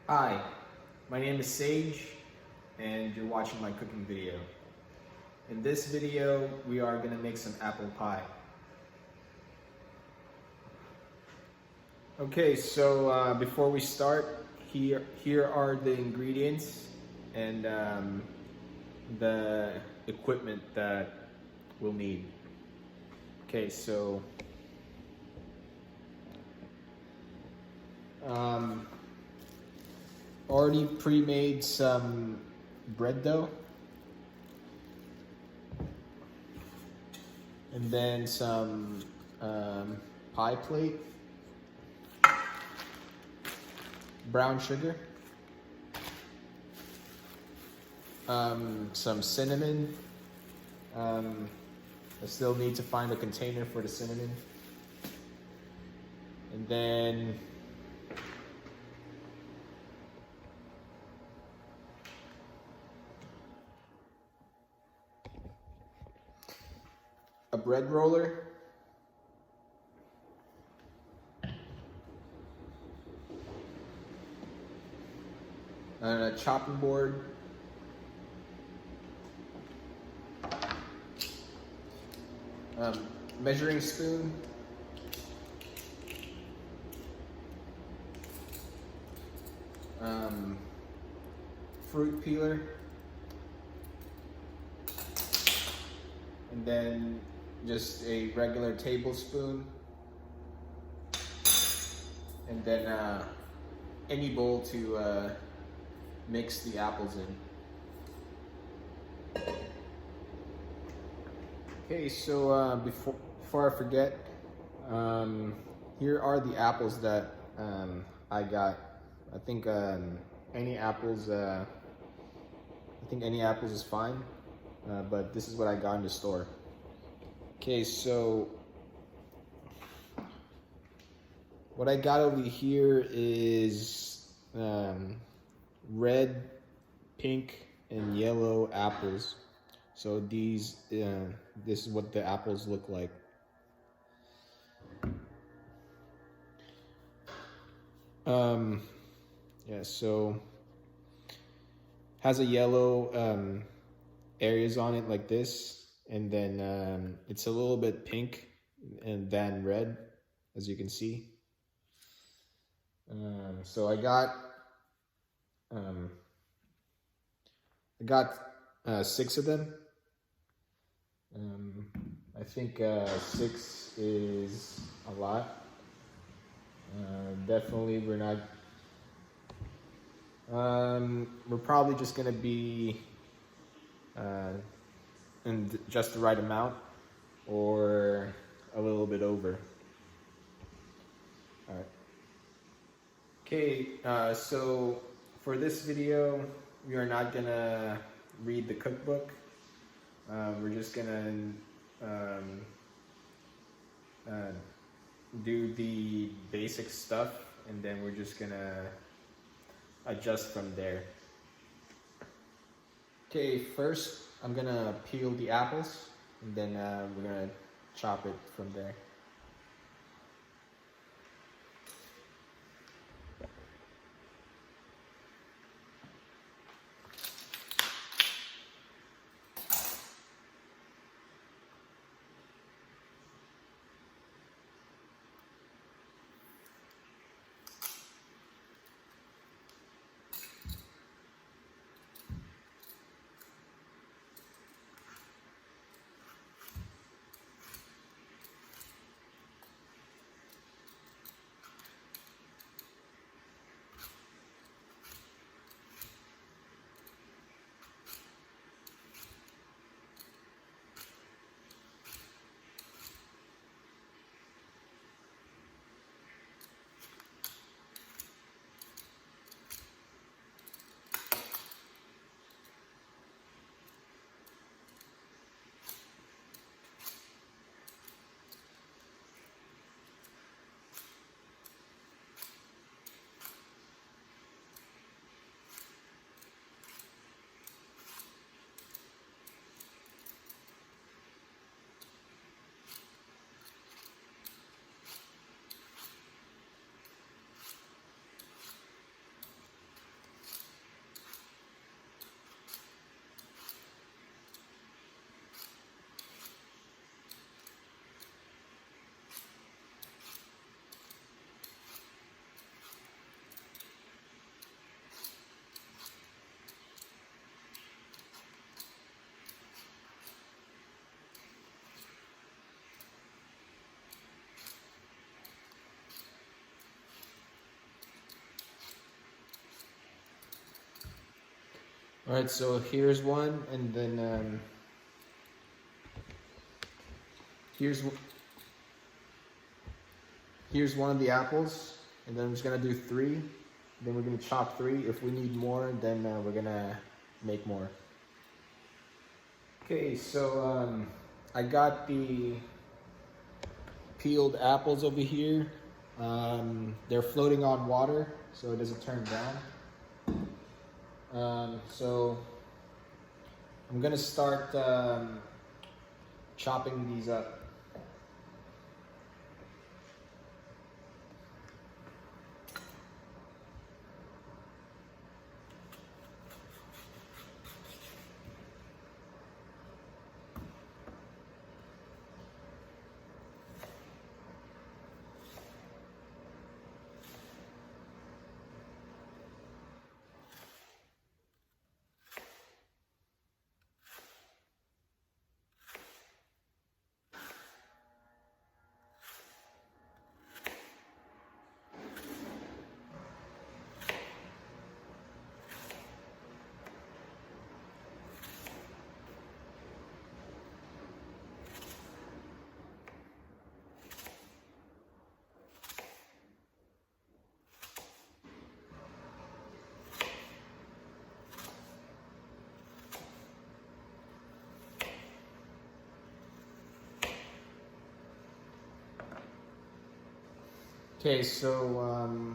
Hi, my name is Sage, and you're watching my cooking video. In this video, we are gonna make some apple pie. Okay, so before we start, here are the ingredients and the equipment that we'll need. Okay, so already pre-made some bread dough, and then some pie plate, brown sugar, some cinnamon. I still need to find a container for the cinnamon. And then a bread roller, a chopping board, measuring spoon, fruit peeler, and then just a regular tablespoon, and then any bowl to mix the apples in. Okay, so before I forget, here are the apples that I got. I think any apples. I think any apples is fine, but this is what I got in the store. Okay, so what I got over here is red, pink, and yellow apples. So this is what the apples look like. Yeah, so has a yellow areas on it like this, and then it's a little bit pink and then red, as you can see. So I got 6 of them. I think 6 is a lot. Definitely we're not, we're probably just gonna be in just the right amount or a little bit over. All right. Okay, so for this video, we are not gonna read the cookbook. We're just gonna do the basic stuff, and then we're just gonna adjust from there. Okay, first I'm gonna peel the apples, and then we're gonna chop it from there. All right, so here's one, and then here's one of the apples, and then I'm just gonna do 3. Then we're gonna chop 3. If we need more, then we're gonna make more. Okay, so I got the peeled apples over here. They're floating on water, so it doesn't turn down. So I'm gonna start chopping these up. Okay, so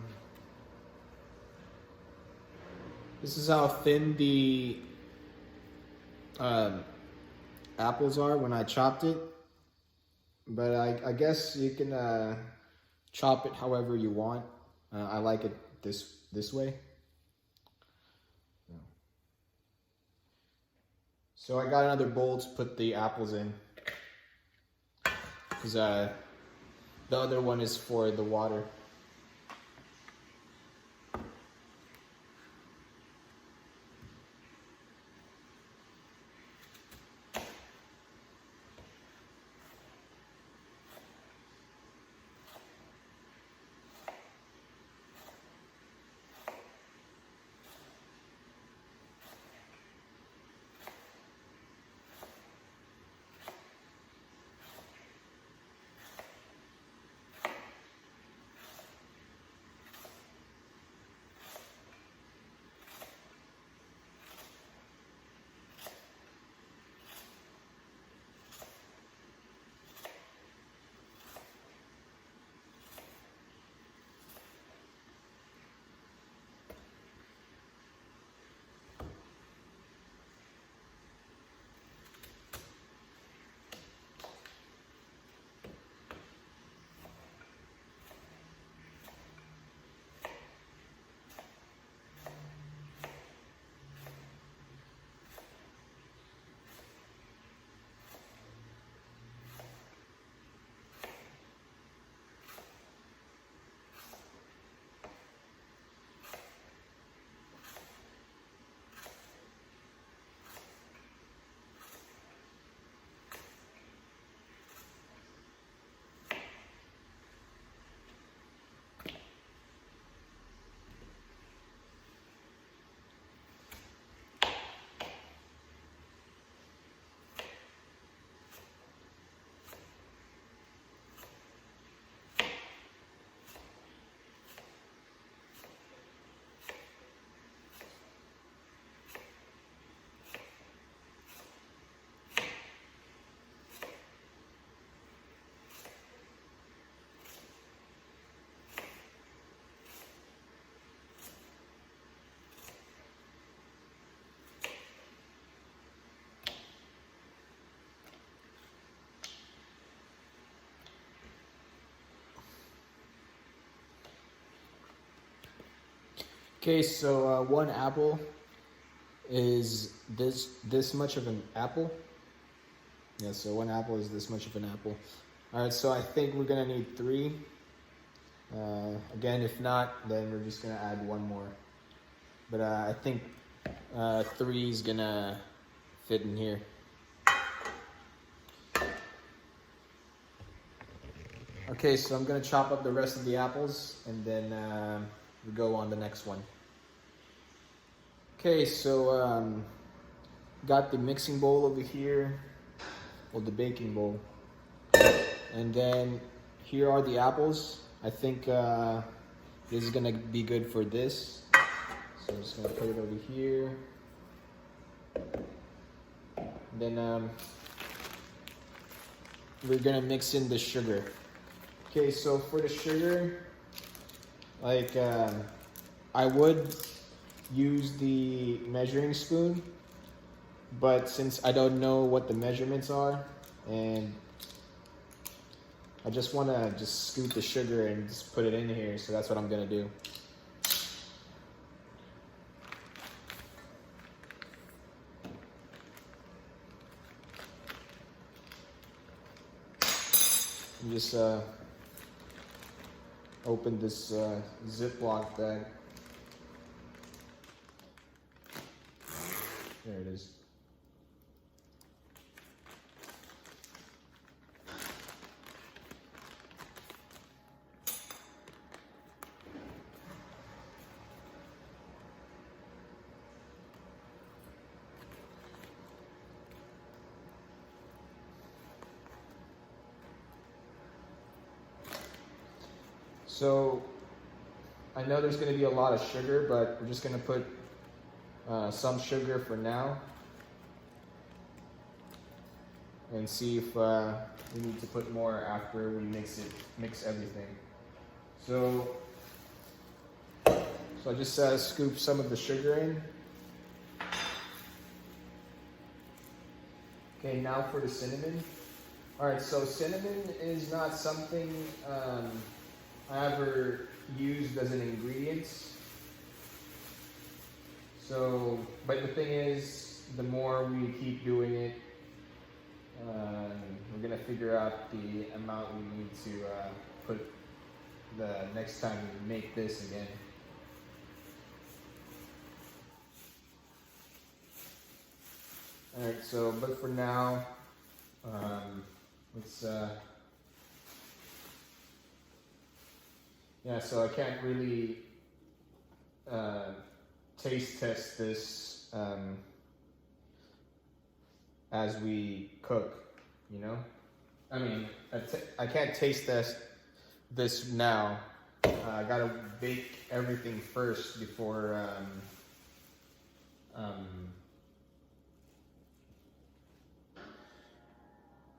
this is how thin the apples are when I chopped it. But I guess you can chop it however you want. I like it this way. So I got another bowl to put the apples in, because the other one is for the water. Okay, so one apple is this much of an apple. Yeah, so one apple is this much of an apple. All right, so I think we're gonna need 3. Again, if not, then we're just gonna add 1 more. But I think 3 is gonna fit in here. Okay, so I'm gonna chop up the rest of the apples, and then we go on the next one. Okay, so got the mixing bowl over here, well, the baking bowl, and then here are the apples. I think this is gonna be good for this. So I'm just gonna put it over here. Then we're gonna mix in the sugar. Okay, so for the sugar, like I would use the measuring spoon, but since I don't know what the measurements are, and I just wanna scoop the sugar and just put it in here, so that's what I'm gonna do. And just open this Ziploc bag. There it is. So I know there's going to be a lot of sugar, but we're just going to put some sugar for now and see if we need to put more after we mix everything. So I just scoop some of the sugar in. Okay, now for the cinnamon. All right, so cinnamon is not something I ever used as an ingredient. So, but the thing is, the more we keep doing it, we're gonna figure out the amount we need to put the next time we make this again. All right, so, but for now, let's, yeah, so I can't really taste test this as we cook, you know? I mean, I can't taste test this now. I gotta bake everything first before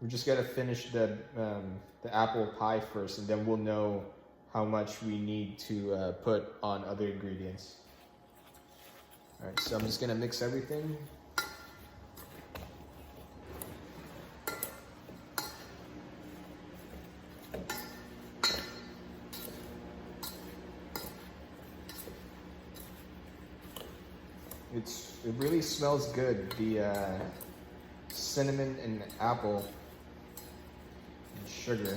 we just gotta finish the apple pie first, and then we'll know how much we need to put on other ingredients. All right, so I'm just gonna mix everything. It really smells good, the cinnamon and apple and sugar.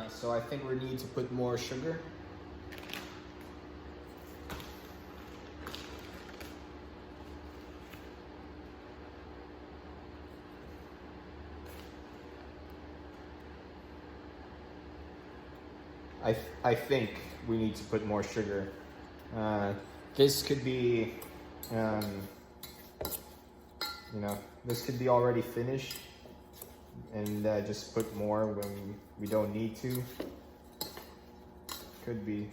So I think we need to put more sugar. I think we need to put more sugar. This could be, you know, this could be already finished, and just put more when we don't need to. Could be.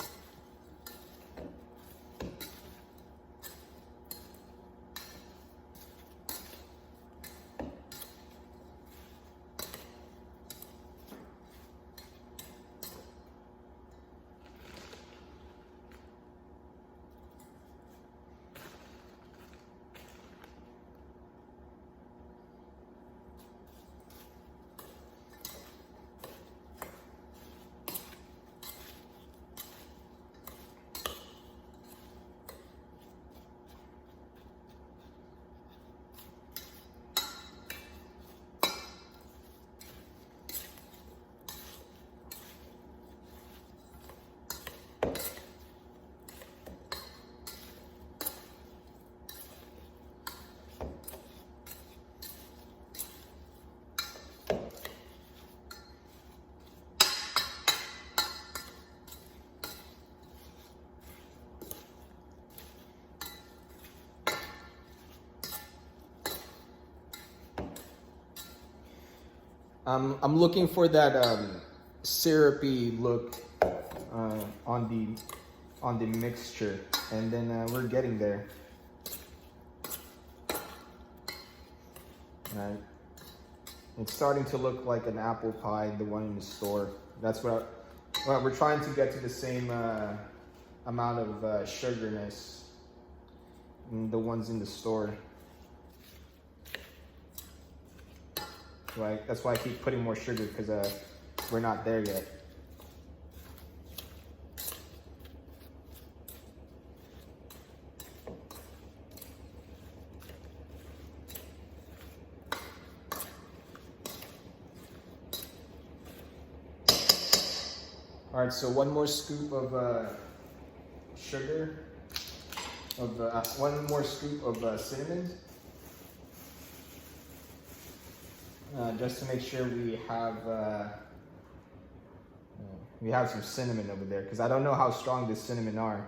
I'm looking for that syrupy look on the mixture, and then we're getting there. All right. It's starting to look like an apple pie, the one in the store. That's what we're trying to get to the same amount of sugarness in the ones in the store. Right? That's why I keep putting more sugar, because we're not there yet. All right, so one more scoop of sugar, one more scoop of cinnamon, just to make sure we have some cinnamon over there, because I don't know how strong this cinnamon are.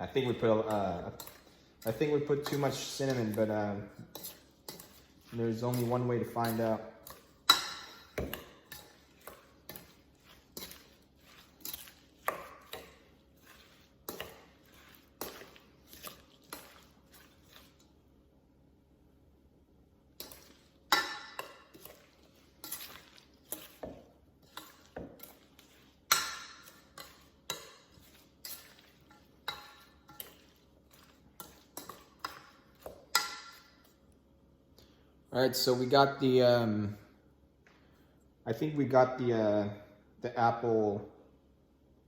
I think we put too much cinnamon, but there's only one way to find out. All right, so we got the, I think we got the apple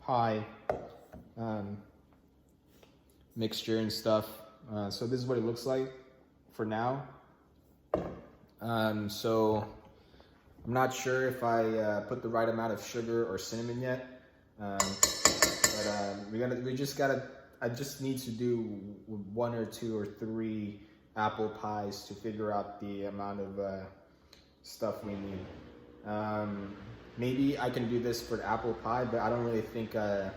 pie mixture and stuff. So this is what it looks like for now. So I'm not sure if I put the right amount of sugar or cinnamon yet, but I just need to do 1 or 2 or 3 apple pies to figure out the amount of stuff we need. Maybe I can do this for the apple pie, but I don't really think I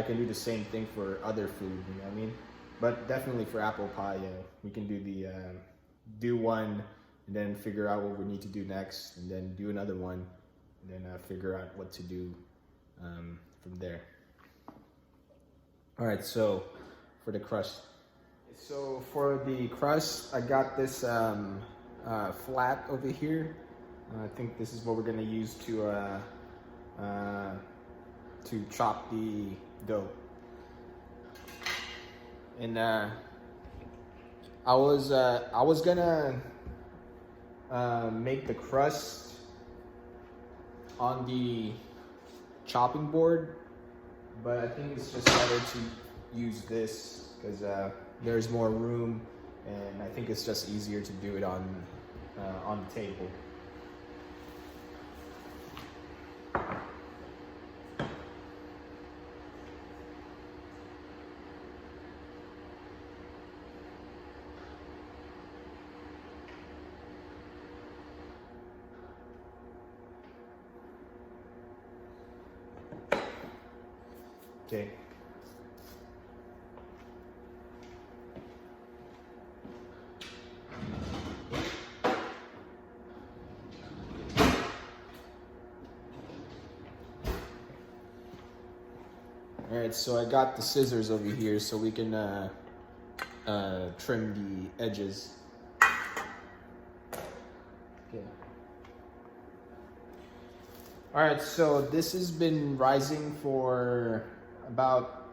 can do the same thing for other food, you know what I mean? But definitely for apple pie, yeah, we can do do one and then figure out what we need to do next, and then do another one, and then figure out what to do from there. All right, so for the crust. So for the crust, I got this flat over here. I think this is what we're gonna use to chop the dough. And I was gonna make the crust on the chopping board, but I think it's just better to use this because there's more room, and I think it's just easier to do it on the table. Okay. All right, so I got the scissors over here so we can trim the edges. Okay. All right, so this has been rising for about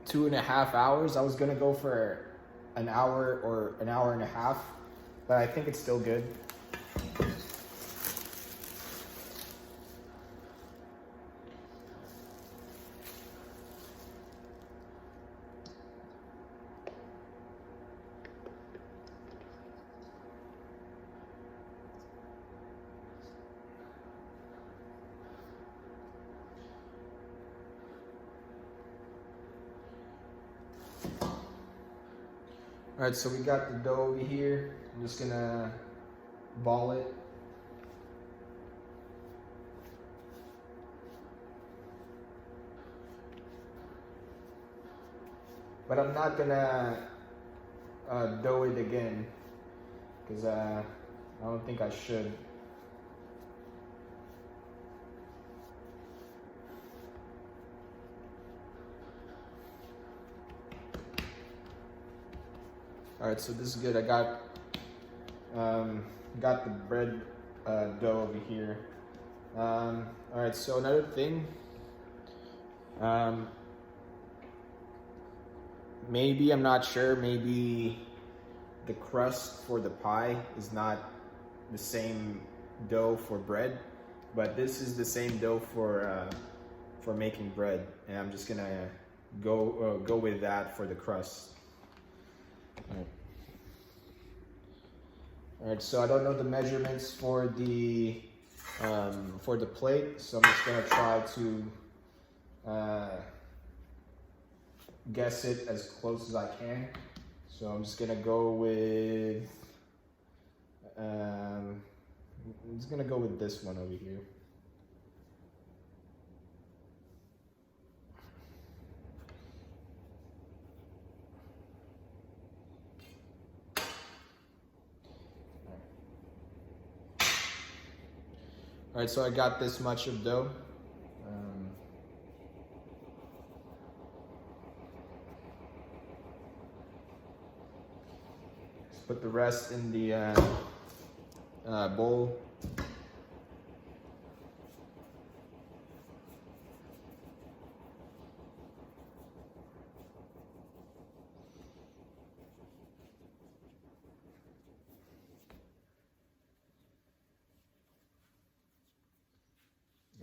2.5 hours. I was gonna go for an hour or an hour and a half, but I think it's still good. All right, so we got the dough over here. I'm just gonna ball it. But I'm not gonna dough it again because I don't think I should. All right, so this is good. I got the bread dough over here. All right, so another thing, maybe, I'm not sure, maybe the crust for the pie is not the same dough for bread, but this is the same dough for making bread, and I'm just gonna go with that for the crust. All right, so I don't know the measurements for the plate, so I'm just gonna try to guess it as close as I can. So I'm just gonna go with I'm just gonna go with this one over here. All right, so I got this much of dough. Just put the rest in the bowl.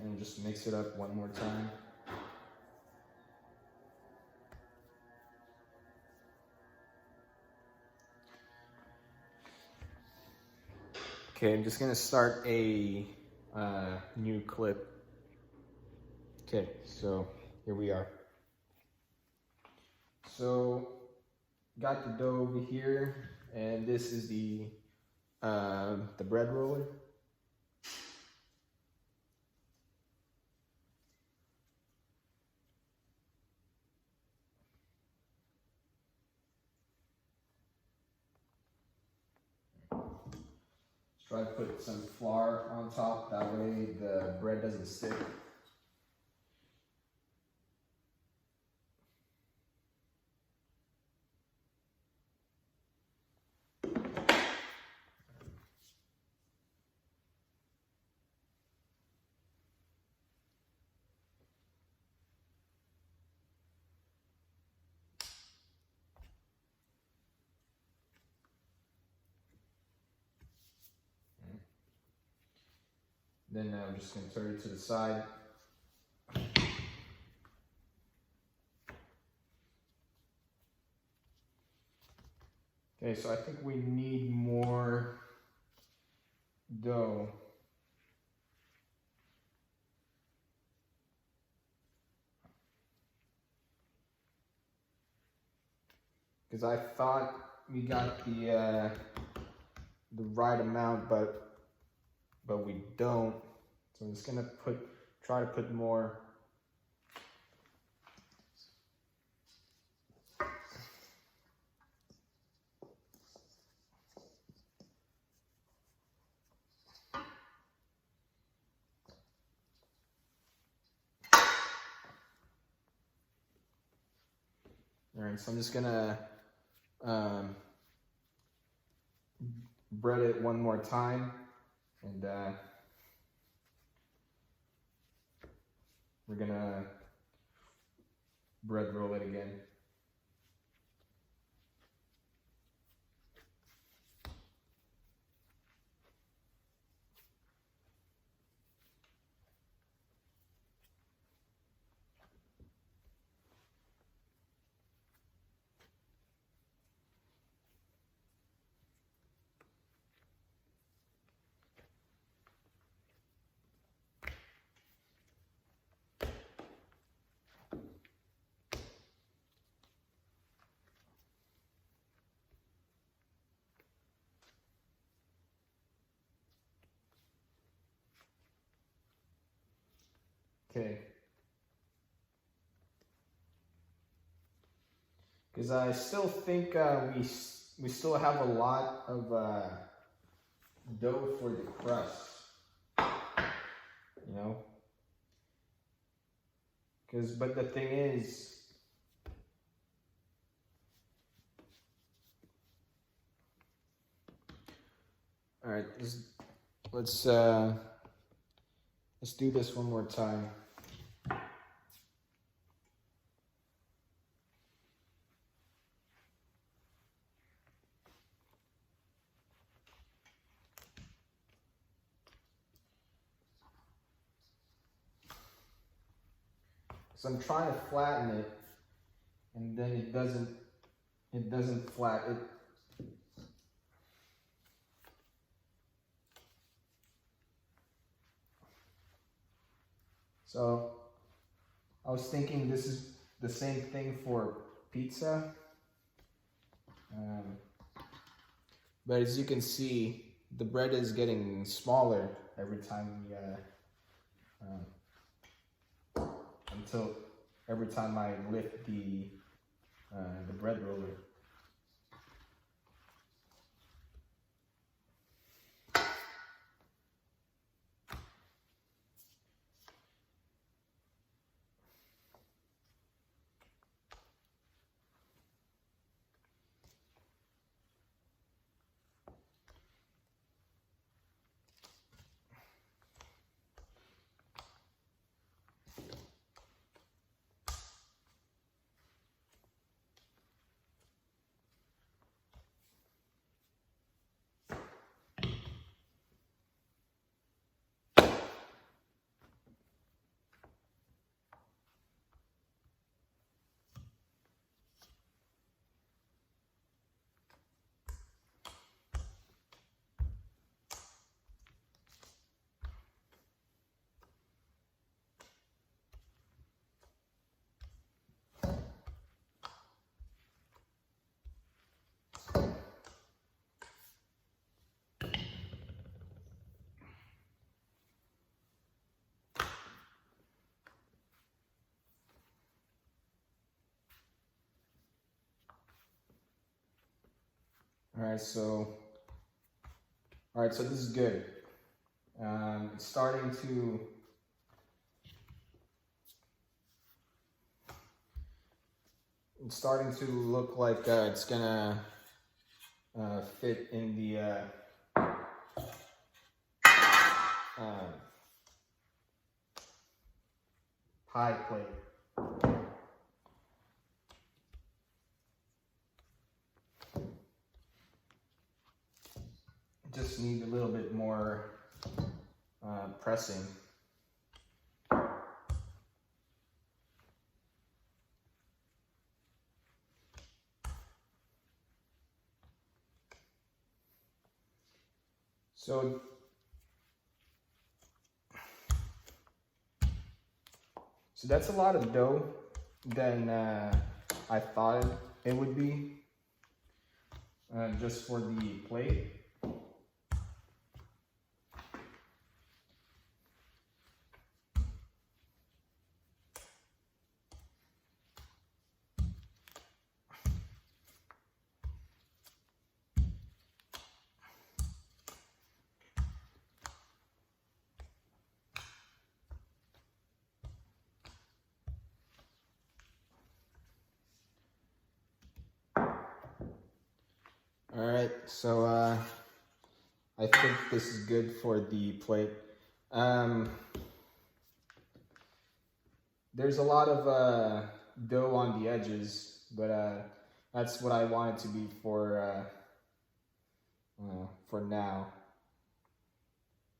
And just mix it up one more time. Okay, I'm just gonna start a new clip. Okay, so here we are. So got the dough over here, and this is the bread roller. Try to put some flour on top, that way the bread doesn't stick. Then I'm just going to turn it to the side. Okay, so I think we need more dough. Because I thought we got the right amount, but we don't. So I'm just gonna try to put more. All right, so I'm just gonna bread it one more time, and we're gonna bread roll it again. Okay. Because I still think we still have a lot of dough for the crust, you know. But the thing is, all right, let's do this one more time. So I'm trying to flatten it, and then it doesn't flat. So I was thinking this is the same thing for pizza. But as you can see, the bread is getting smaller every time until every time I lift the bread roller. All right, so this is good. It's starting to look like it's gonna fit in the pie plate. Just need a little bit more pressing. So that's a lot of dough than I thought it would be just for the plate. All right, so I think this is good for the plate. There's a lot of dough on the edges, but that's what I want it to be for now,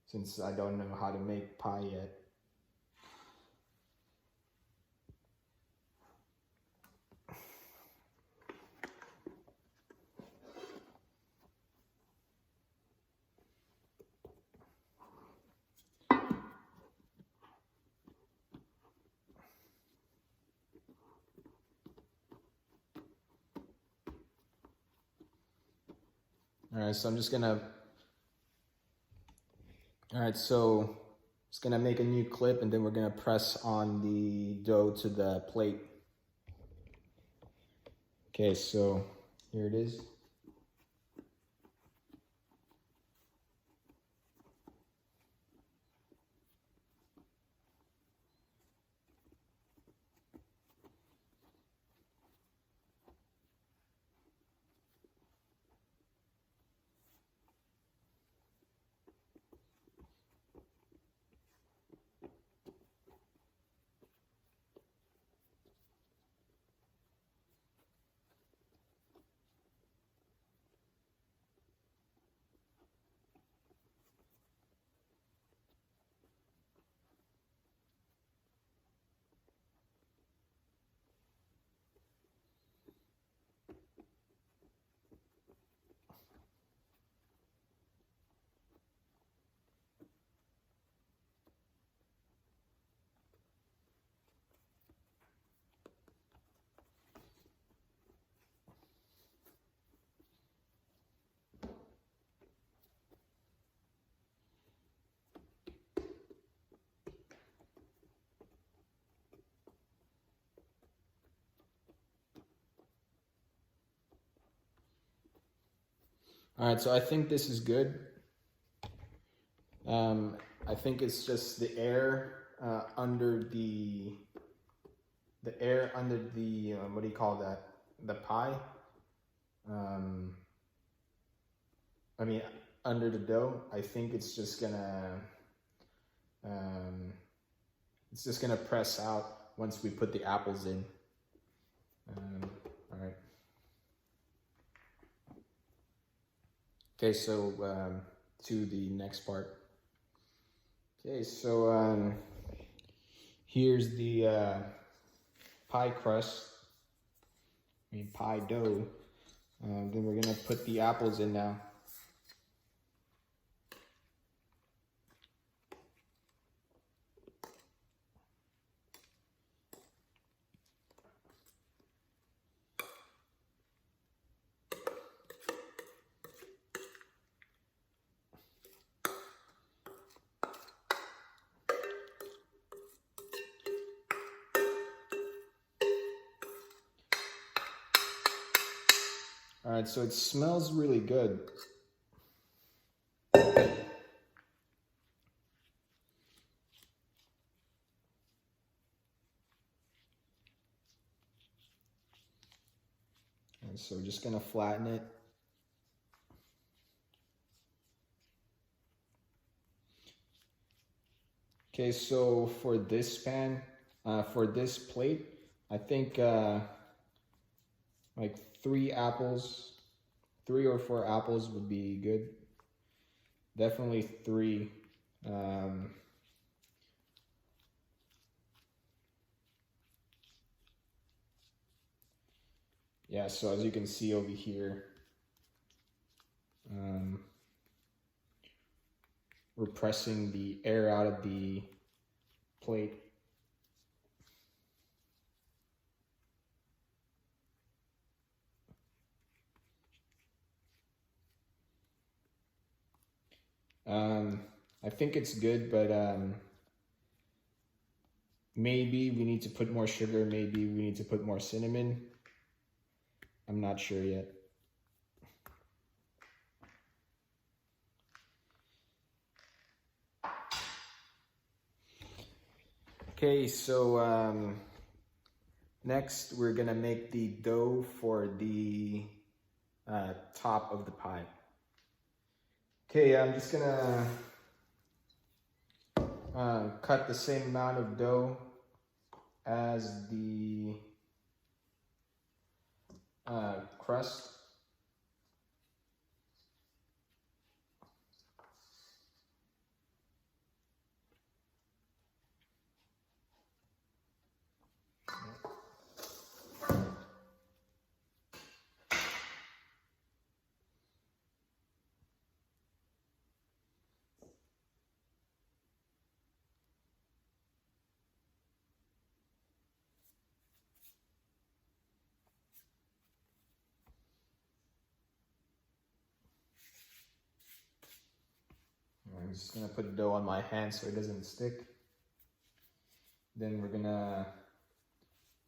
since I don't know how to make pie yet. All right, so I'm just gonna. All right, so Just gonna make a new clip and then we're gonna press on the dough to the plate. Okay, so here it is. All right, so I think this is good. I think it's just the air under the what do you call that? The pie. I mean, under the dough. I think it's just gonna press out once we put the apples in. All right. Okay, so to the next part. Okay, so here's the pie crust, pie dough. Then we're gonna put the apples in now. All right, so it smells really good. And so we're just gonna flatten it. Okay, so for this pan, for this plate, I think like 3 or 4 apples would be good. Definitely 3. Yeah, so as you can see over here, we're pressing the air out of the plate. I think it's good, but maybe we need to put more sugar, maybe we need to put more cinnamon. I'm not sure yet. Okay, so next we're gonna make the dough for the top of the pie. Okay, I'm just gonna cut the same amount of dough as the crust. I'm just gonna put the dough on my hand so it doesn't stick. Then we're gonna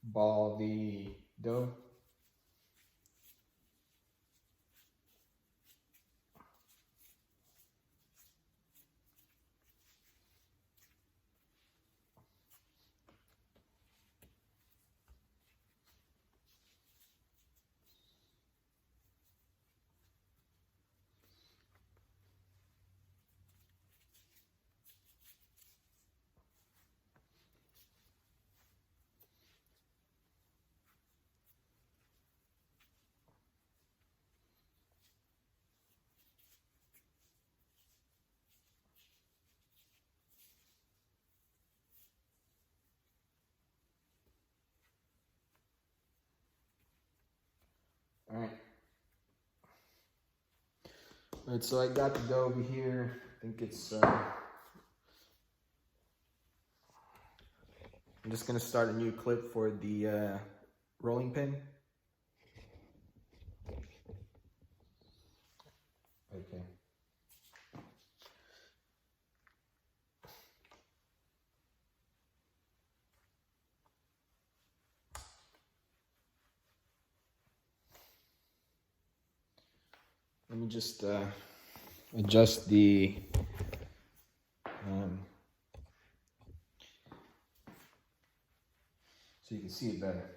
ball the dough. Alright. Alright, so I got the dough over here. I think it's I'm just gonna start a new clip for the rolling pin. Okay. Let me just adjust the so you can see it better.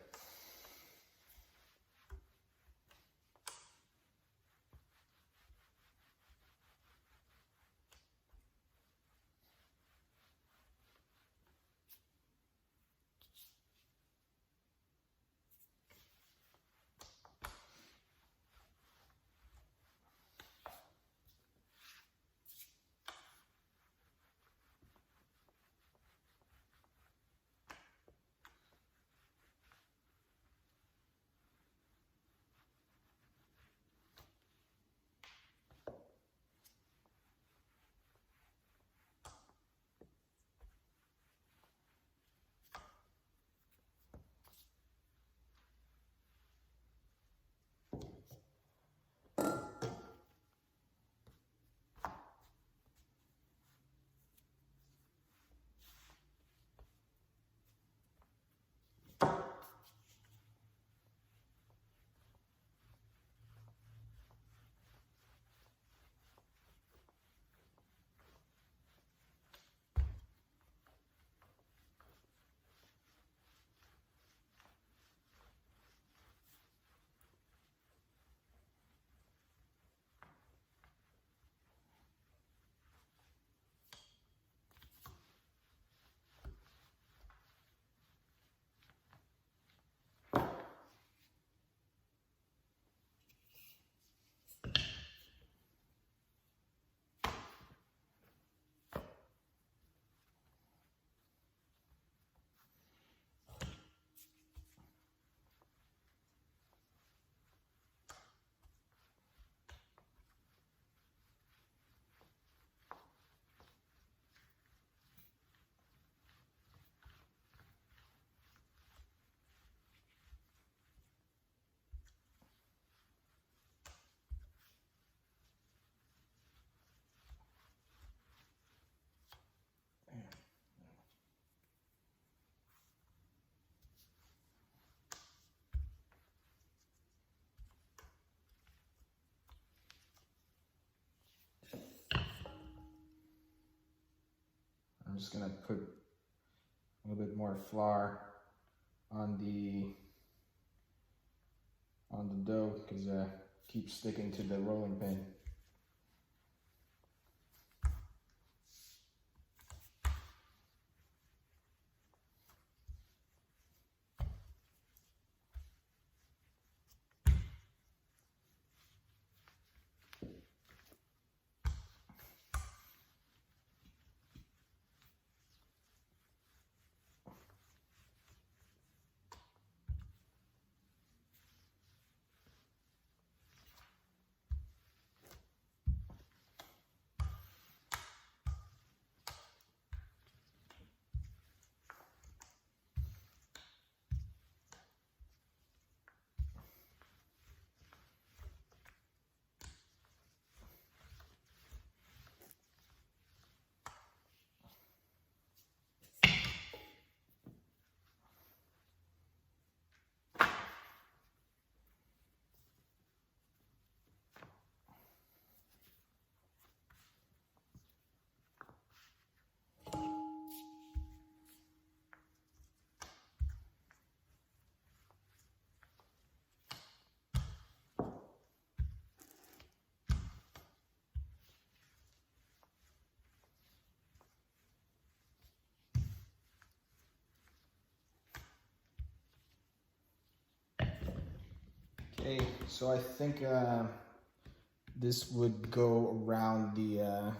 I'm just gonna put a little bit more flour on the dough because it keeps sticking to the rolling pin. Okay, so I think this would go around the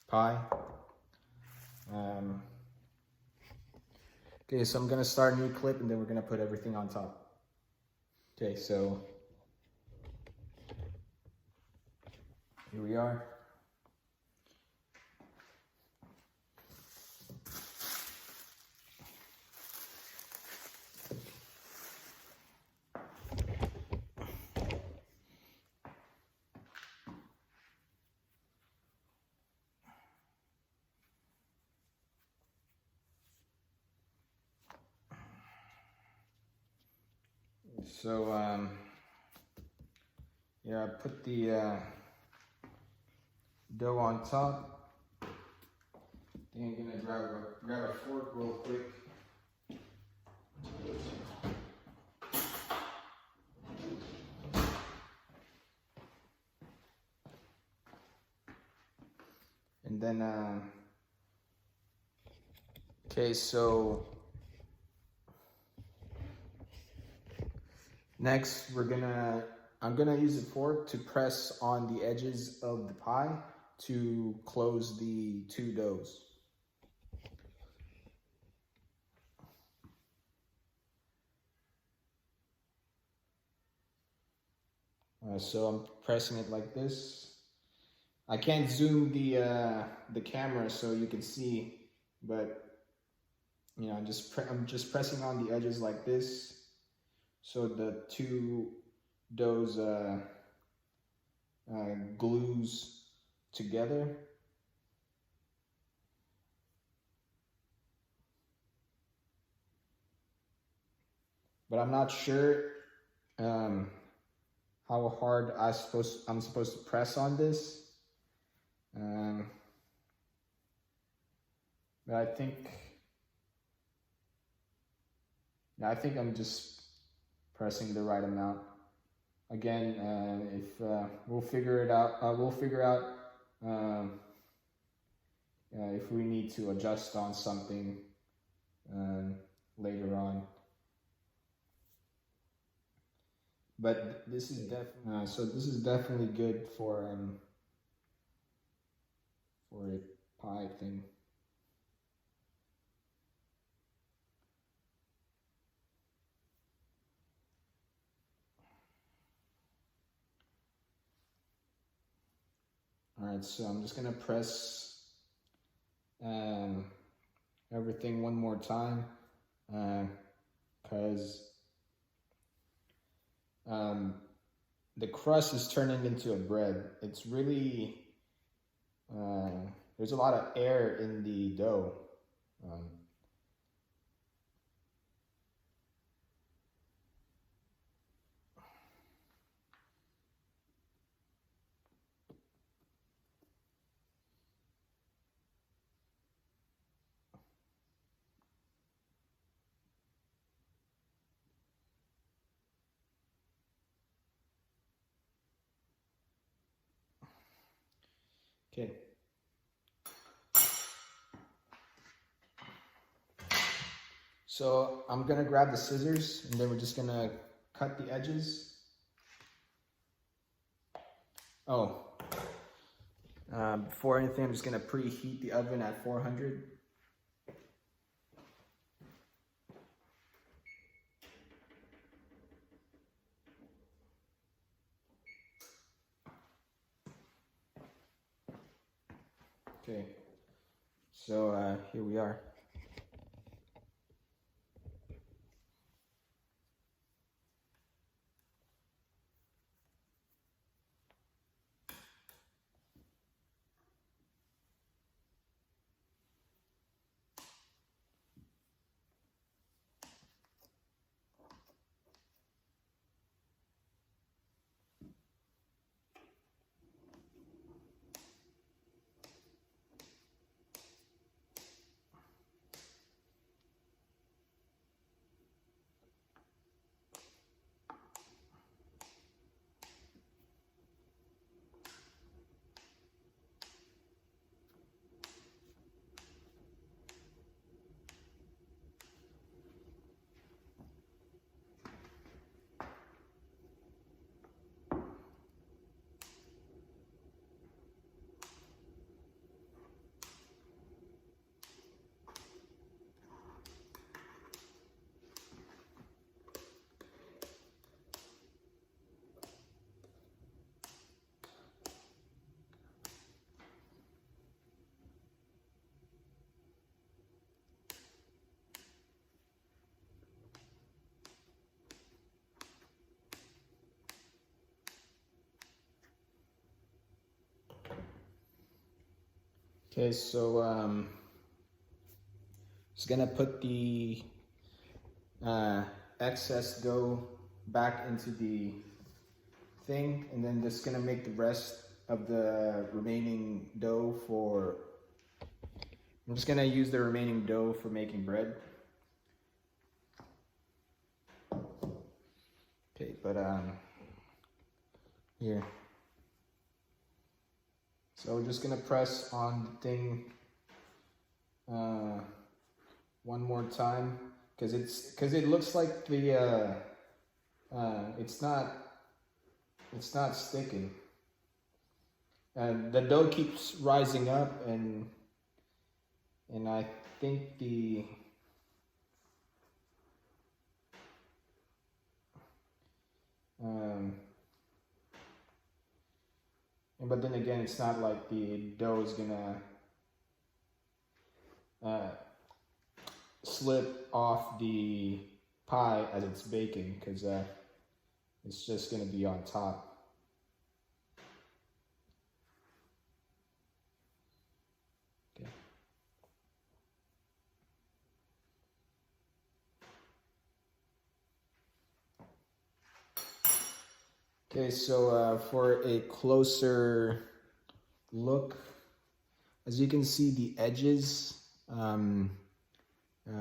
pie. Okay, so I'm gonna start a new clip and then we're gonna put everything on top. Okay, so here we are. So yeah, I put the dough on top. Then I'm gonna grab a fork real quick. And then okay, so next I'm gonna use a fork to press on the edges of the pie to close the two doughs. So I'm pressing it like this. I can't zoom the camera so you can see, but you know, I'm just pressing on the edges like this, so the two doughs glues together. But I'm not sure how hard I'm supposed to press on this. But I think I'm just pressing the right amount. Again, if we'll figure it out. We'll figure out if we need to adjust on something later on. But this is definitely good for a pie thing. All right, so I'm just gonna press everything one more time because the crust is turning into a bread. It's really there's a lot of air in the dough. Okay. So I'm gonna grab the scissors and then we're just gonna cut the edges. Oh, before anything, I'm just gonna preheat the oven at 400. Okay, so here we are. Okay, so just gonna put the excess dough back into the thing, and then just gonna make the rest of the remaining dough for. I'm just gonna use the remaining dough for making bread. Okay, but here. So we're just gonna press on the thing one more time, because it looks like the it's not sticking. And the dough keeps rising up, and I think the but then again, it's not like the dough is gonna slip off the pie as it's baking, because it's just gonna be on top. Okay. Okay, so for a closer look, as you can see, the edges,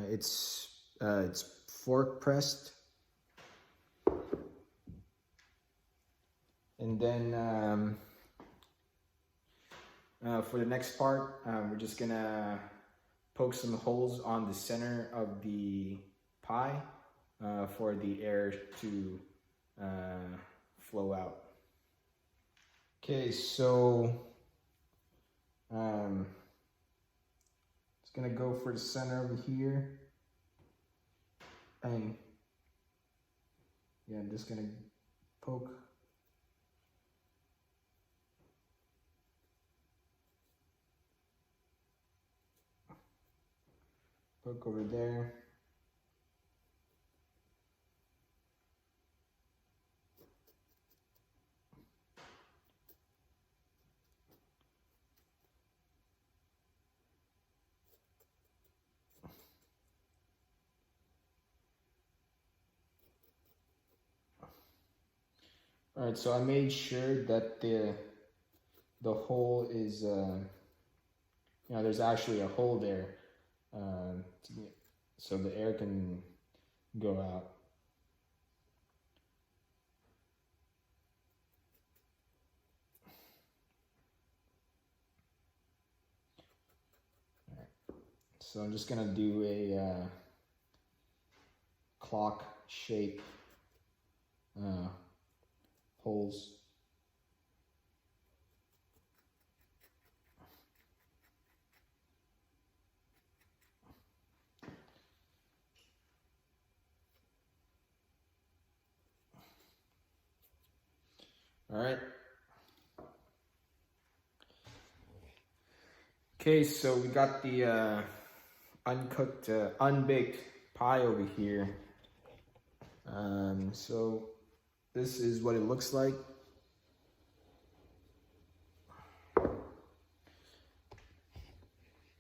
it's fork pressed, and then for the next part, we're just gonna poke some holes on the center of the pie for the air to flow out. Okay, so it's gonna go for the center over here, and yeah, I'm just gonna poke. Poke over there. All right, so I made sure that the hole is, there's actually a hole there, so the air can go out. All right. So I'm just gonna do a clock shape holes. All right. Okay, so we got the uncooked, unbaked pie over here. So this is what it looks like.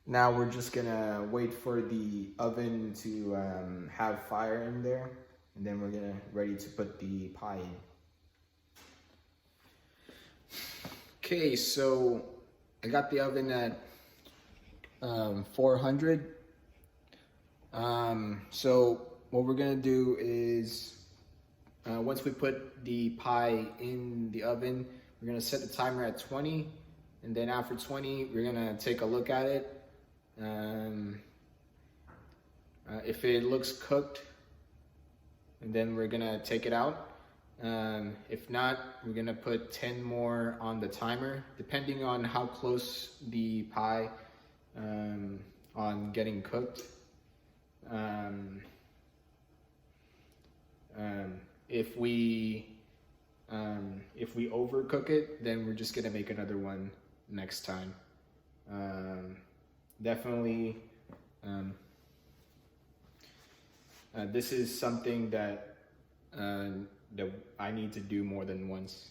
Now we're just gonna wait for the oven to have fire in there, and then we're gonna ready to put the pie in. Okay, so I got the oven at 400. So what we're gonna do is once we put the pie in the oven, we're gonna set the timer at 20, and then after 20, we're gonna take a look at it. If it looks cooked, and then we're gonna take it out. If not, we're gonna put 10 more on the timer, depending on how close the pie on getting cooked. If we overcook it, then we're just gonna make another one next time. Definitely, this is something that that I need to do more than once.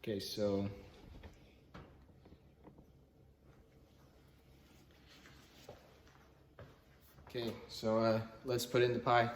Okay, so Okay, so let's put in the pie.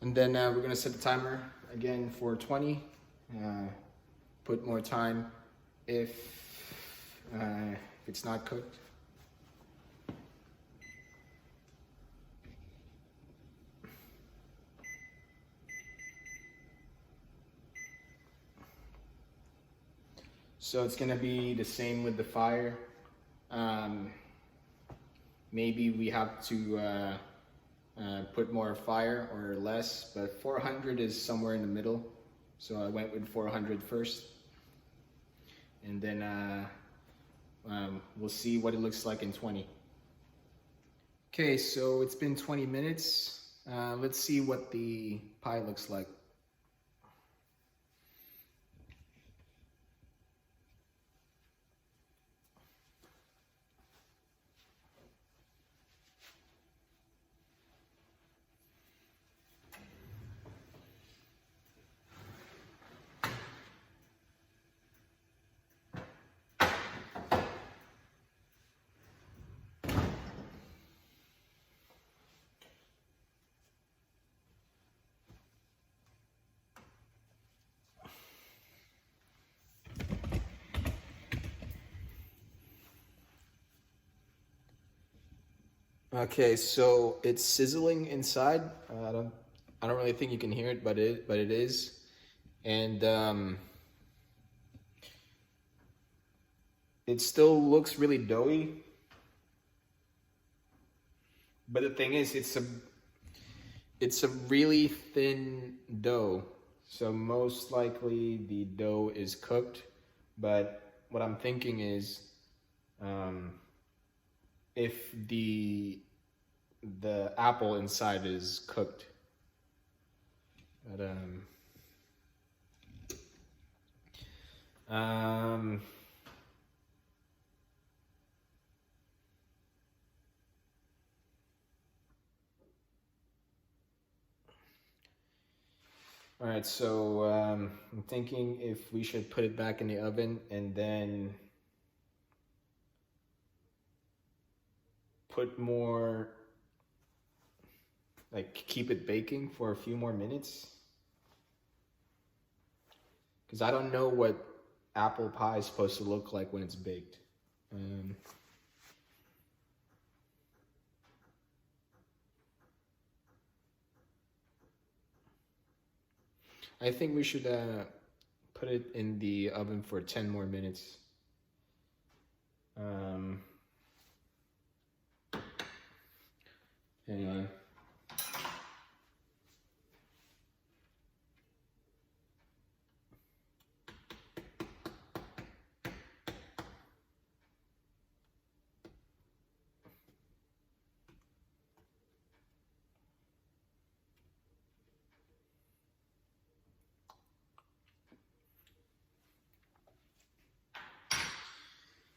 And then we're gonna set the timer again for 20. Put more time if it's not cooked. So it's gonna be the same with the fire. Maybe we have to put more fire or less, but 400 is somewhere in the middle. So I went with 400 first. And then we'll see what it looks like in 20. Okay, so it's been 20 minutes. Let's see what the pie looks like. Okay, so it's sizzling inside. I don't really think you can hear it, but it is, and it still looks really doughy. But the thing is, it's a really thin dough, so most likely the dough is cooked. But what I'm thinking is, if the apple inside is cooked. But all right, so I'm thinking if we should put it back in the oven and then put more, like keep it baking for a few more minutes. Because I don't know what apple pie is supposed to look like when it's baked. I think we should put it in the oven for 10 more minutes. Anyway.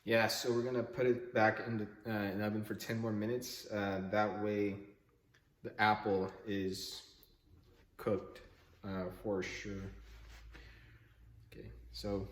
Yeah, so we're gonna put it back in the oven for 10 more minutes. That way the apple is cooked for sure. Okay, so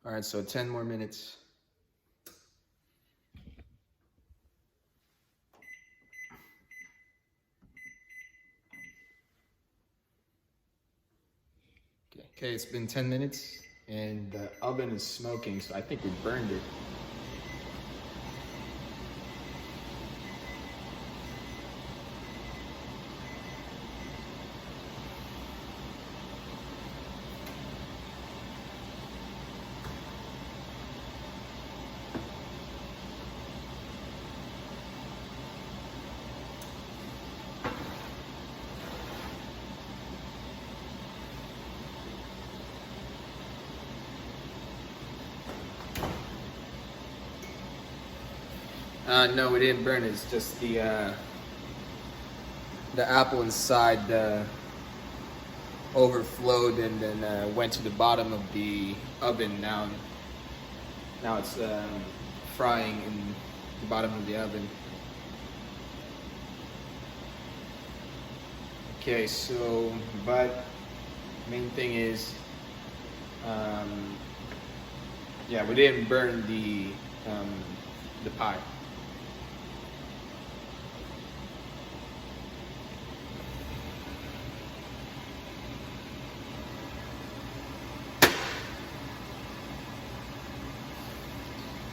all right, so 10 more minutes. Okay, it's been 10 minutes and the oven is smoking, so I think we burned it. No, it didn't burn. It's just the apple inside overflowed and then went to the bottom of the oven. Now it's frying in the bottom of the oven. Okay, so but main thing is, yeah, we didn't burn the pie.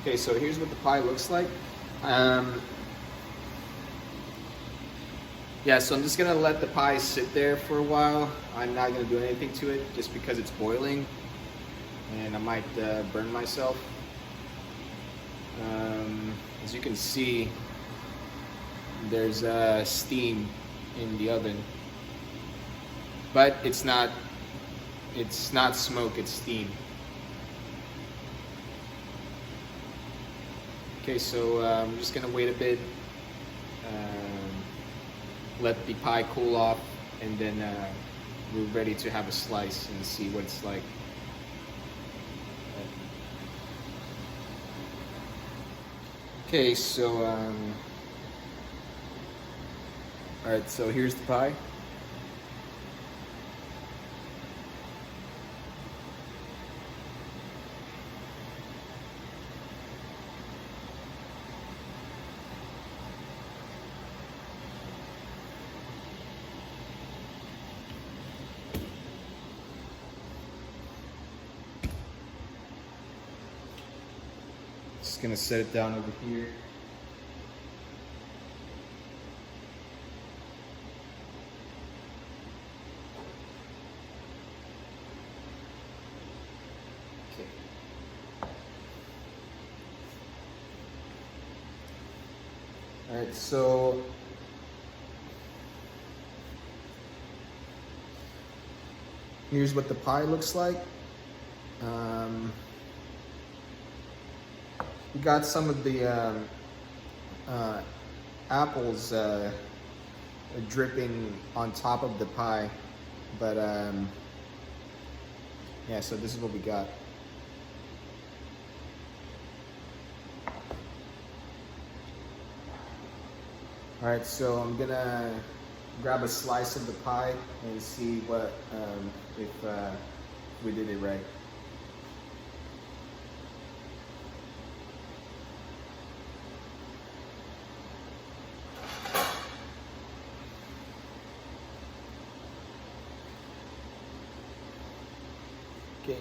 Okay, so here's what the pie looks like. Yeah, so I'm just gonna let the pie sit there for a while. I'm not gonna do anything to it just because it's boiling and I might burn myself. As you can see, there's steam in the oven, but it's not smoke, it's steam. Okay, so I'm just gonna wait a bit, let the pie cool off, and then we're ready to have a slice and see what it's like. Okay, so alright, so here's the pie. Just gonna set it down over here. Okay. All right, so here's what the pie looks like. We got some of the apples dripping on top of the pie, but yeah, so this is what we got. All right, so I'm gonna grab a slice of the pie and see what if we did it right. Okay.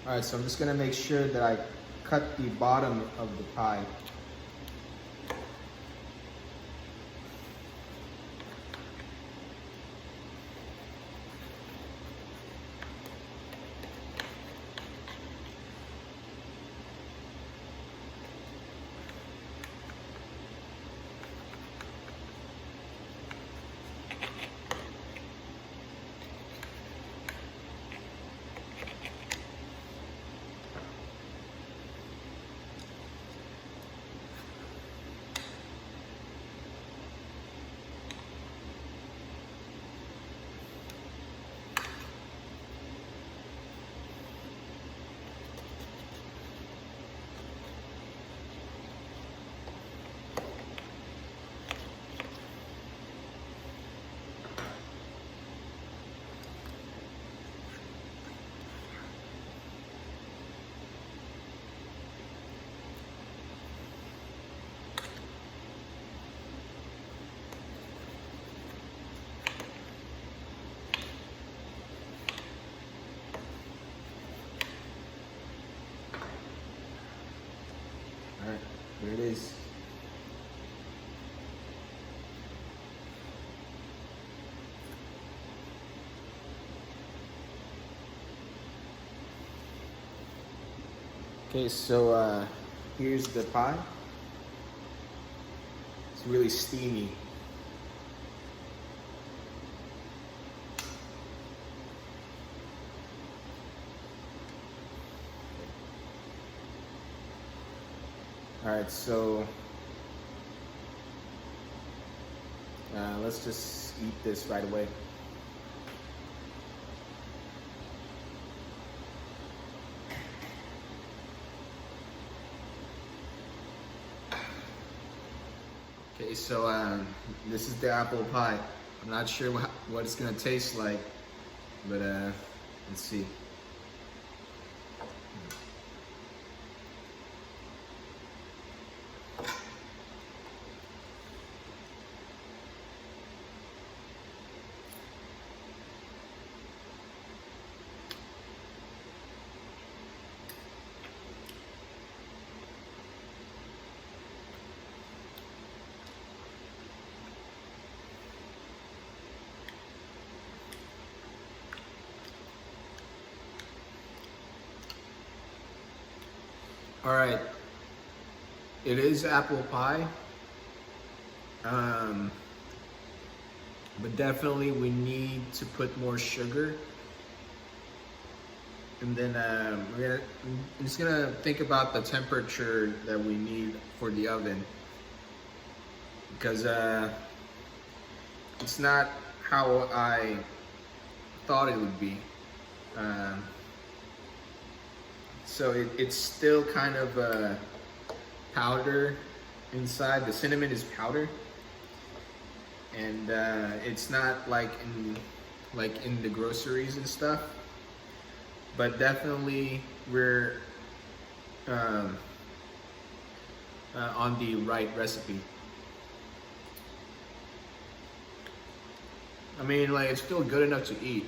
All right, so I'm just gonna make sure that I cut the bottom of the pie. Okay, so here's the pie. It's really steamy. All right, so let's just eat this right away. Okay, so this is the apple pie. I'm not sure what it's gonna taste like, but let's see. All right, it is apple pie, but definitely we need to put more sugar. And then I'm just gonna think about the temperature that we need for the oven, because it's not how I thought it would be. So it's still kind of powder inside. The cinnamon is powder, and it's not like in the groceries and stuff. But definitely we're on the right recipe. I mean, like, it's still good enough to eat.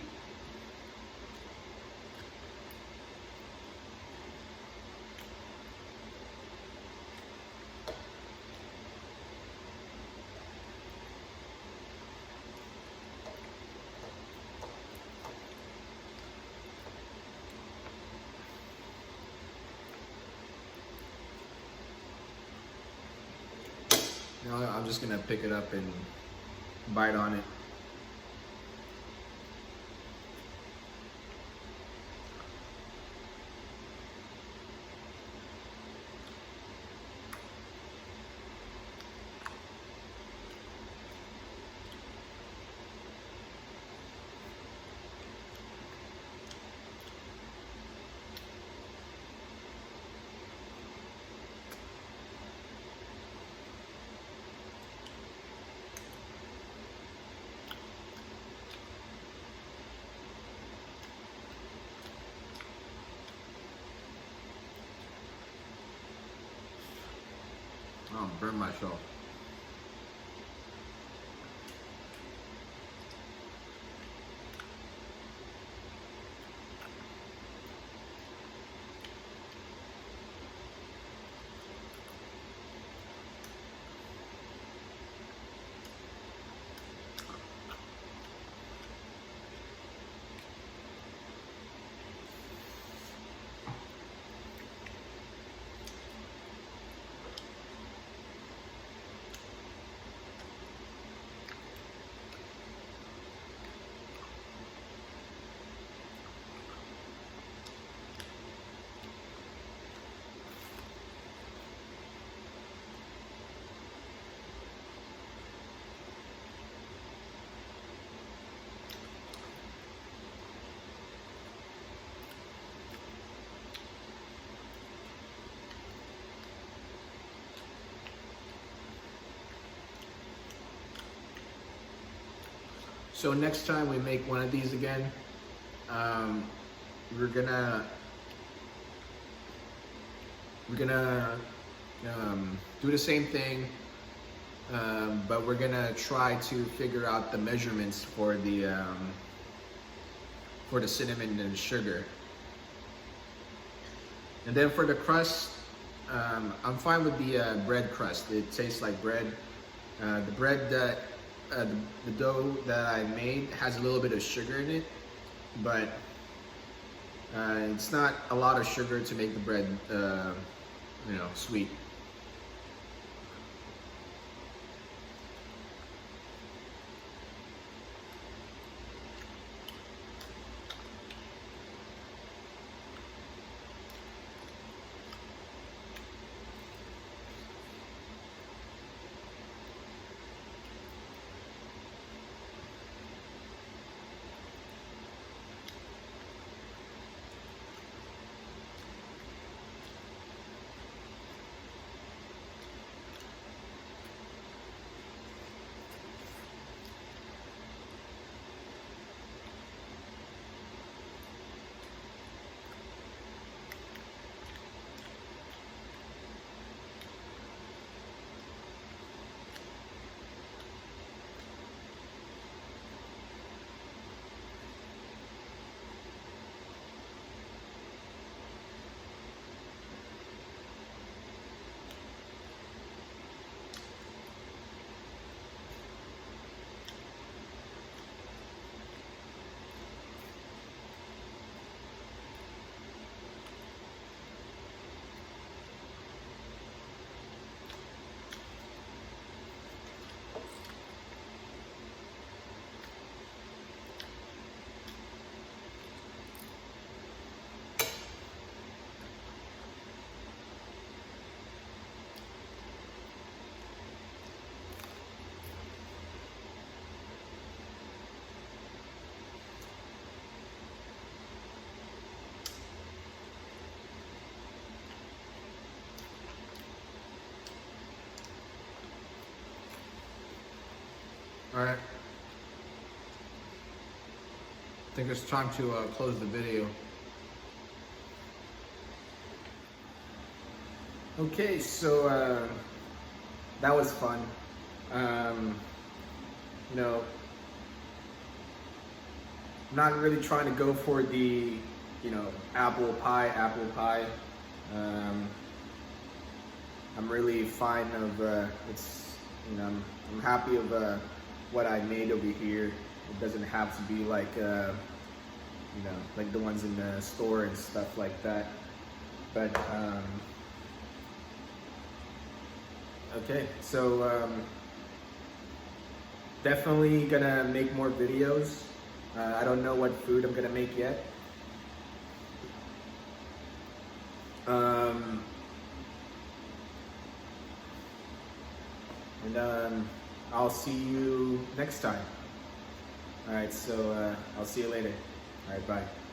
Now I'm just gonna pick it up and bite on it. Oh, burn myself. So next time we make one of these again, we're gonna do the same thing, but we're gonna try to figure out the measurements for the cinnamon and sugar. And then for the crust, I'm fine with the bread crust. It tastes like bread. The bread that the dough that I made has a little bit of sugar in it, but It's not a lot of sugar to make the bread, sweet. All right. I think it's time to close the video. Okay, so that was fun. You know, I'm not really trying to go for the, apple pie. I'm really fine of, I'm happy of what I made over here. It doesn't have to be like, like the ones in the store and stuff like that. But, okay, so definitely gonna make more videos. I don't know what food I'm gonna make yet. And I'll see you next time. All right, so I'll see you later. All right, bye.